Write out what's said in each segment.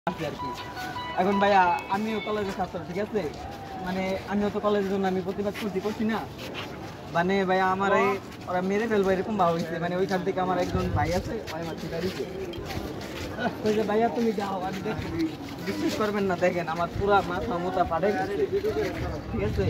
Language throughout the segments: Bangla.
আছে আর কি। এখন ভাইয়া আমিও কলেজের ছাত্র, ঠিক আছে, মানে আমিও তো কলেজের জন্য আমি প্রতিবাদ করছি না, মানে ভাইয়া আমার ওরা মেরে ফেলবো এরকম ভাব হয়েছে। মানে ওইখান থেকে আমার একজন ভাই আছে, ভাই আমার ঠিক আছে, যে ভাইয়া তুমি যাও, আমি দেখি বিশ্বাস করবেন না, দেখেন আমার পুরা মাথা মোটা পাড়ে গেছে, ঠিক আছে।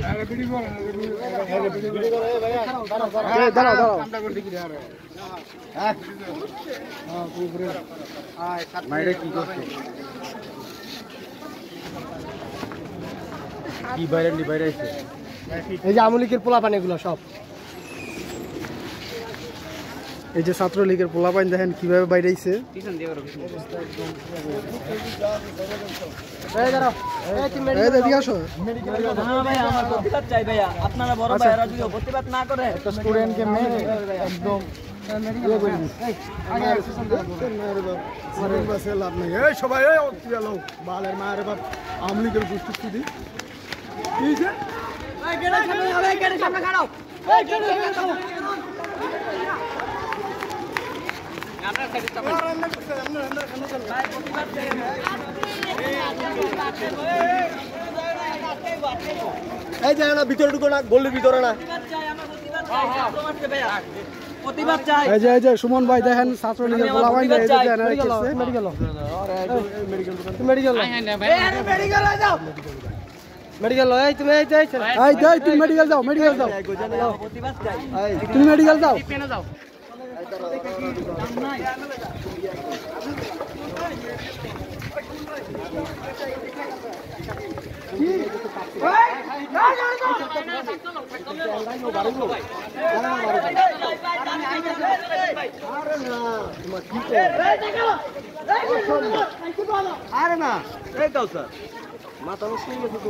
কি বাইরে বাইরে আছে এই যে আমলিকের পোলাপান এগুলো সব, এই যে ছাত্রলীগের পোলাপান দেখেন কিভাবে বাইরে আইছে। আপনারা বড় ভাইরা যদি প্রতিবাদ না করে স্টুডেন্টকে মেরে একদম সবাই বালের মায়ের বাপ আমলিকের গোষ্ঠী এই যে না ভিতরে ঢুকো না, গলির ভিতরে না। এই যে সুমন ভাই দেখেন ছাত্রলীগের পোলাপান মেডিকেল মেডিকেল এই তুমি তুমি মেডিকেল যাও, মেডিকেল যাও, তুমি মেডিকেল যাও। আরে না এই দাও স্যার মাথা নষ্ট হয়ে গেছে তো।